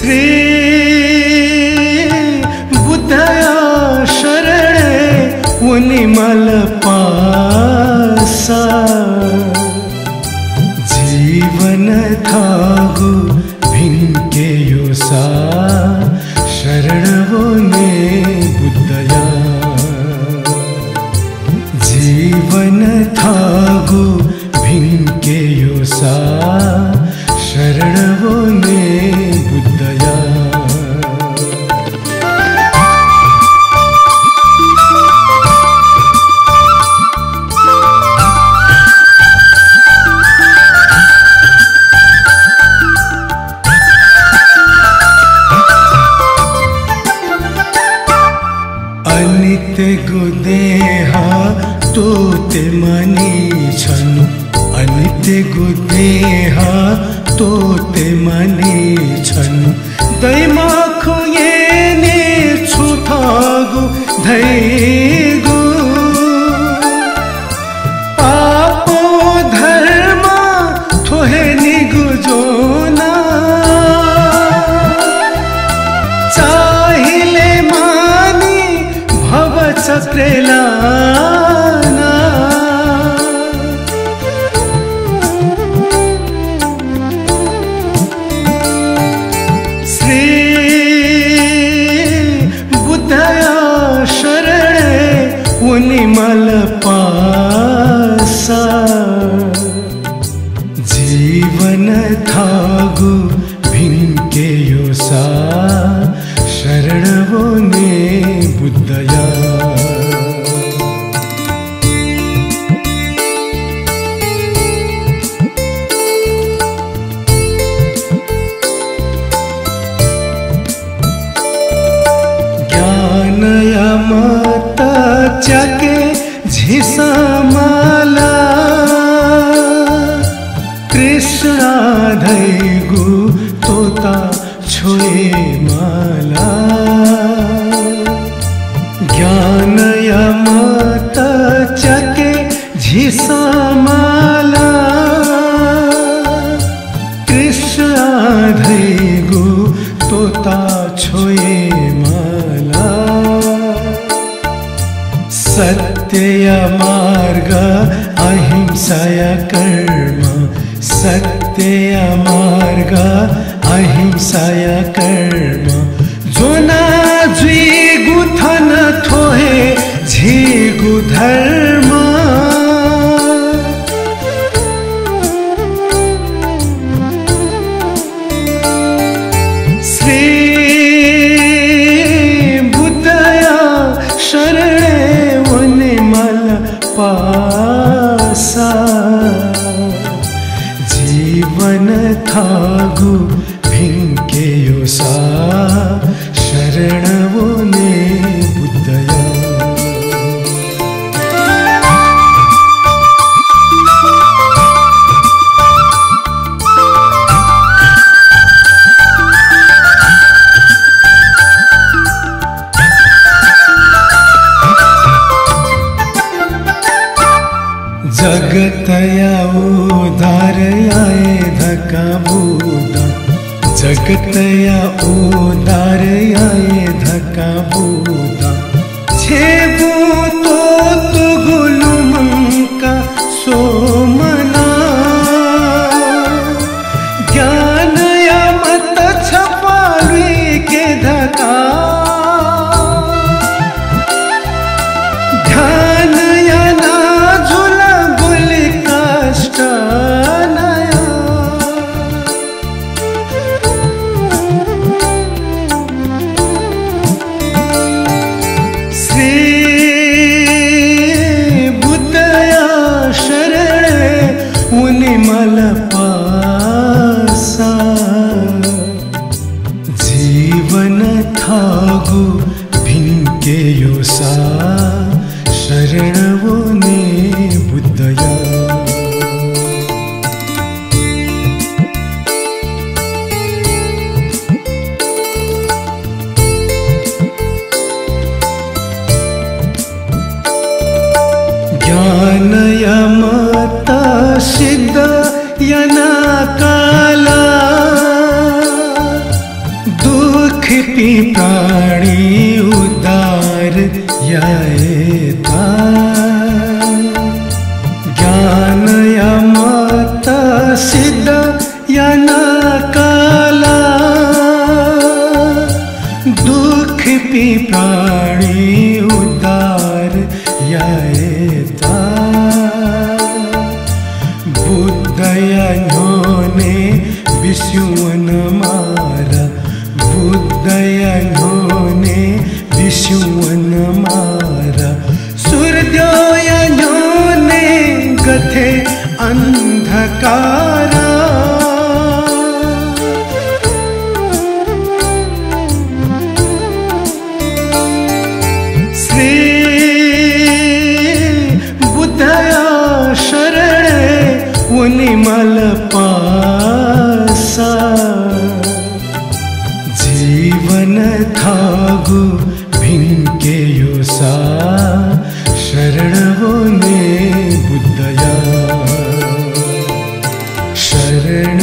श्री बुद्धया शरणे उनिमल पासा जीवन थागु भिंके योसा शरणवो ने बुद्धया जीवन थागु भिंके योसा शरणवो ने बुद्धया अनित्य गुदेहा तोते मनी छनु अनित्य गुदेहा तोते मनी छनु दैमाखु येने छुथागु धैगु पापो धर्म थोहे निगु जोना चाहिले मानी भव चक्रेलाना उनिमल पासा जीवन थागु भिंके योसा शरणवो ने बुद्धया ज्ञानया मता चके झिसामाला कृष्ण धैगु तोता छोए माला ज्ञानया मता चके झिसामाला कृष्ण धैगु तोता छोए माला सत्य मार्ग अहिंसाय कर्म सत्य मार्ग अहिंसाय कर्म जोना झिगु थन थोहे झिगु धर्म श्री बुद्धया शरणे उनिमल पासा जीवन थागु भिंके योसा शरणवो ने बुद्धया जगतया उदारयाए धका बूदा जगतया उदारयाए धका बूदा छेबू तो गुलुमंका सोमना ज्ञानया मत छपाली के धका ध्यानया ना झुला गुली कष्ट नया श्री बुद्धया शरणे उनिमल पासा जीवन थागु भिंके योसा शरणवो ने बुद्धया ज्ञानया मता सिद्ध यना काला पी प्राणी उदार यायता ज्ञान या मत सिद्ध या नकाला दुख पी प्राणी उदार यायता बुद्धयनोने विष्णुवन मारा बुद्धयनोने विष्णुवन मारा सूर्योयनोने गथे अंधकारा श्री बुद्धया शरणे उनिमल पासा जीवन थागु भिंके योसा शरणवोने बुद्धया शरण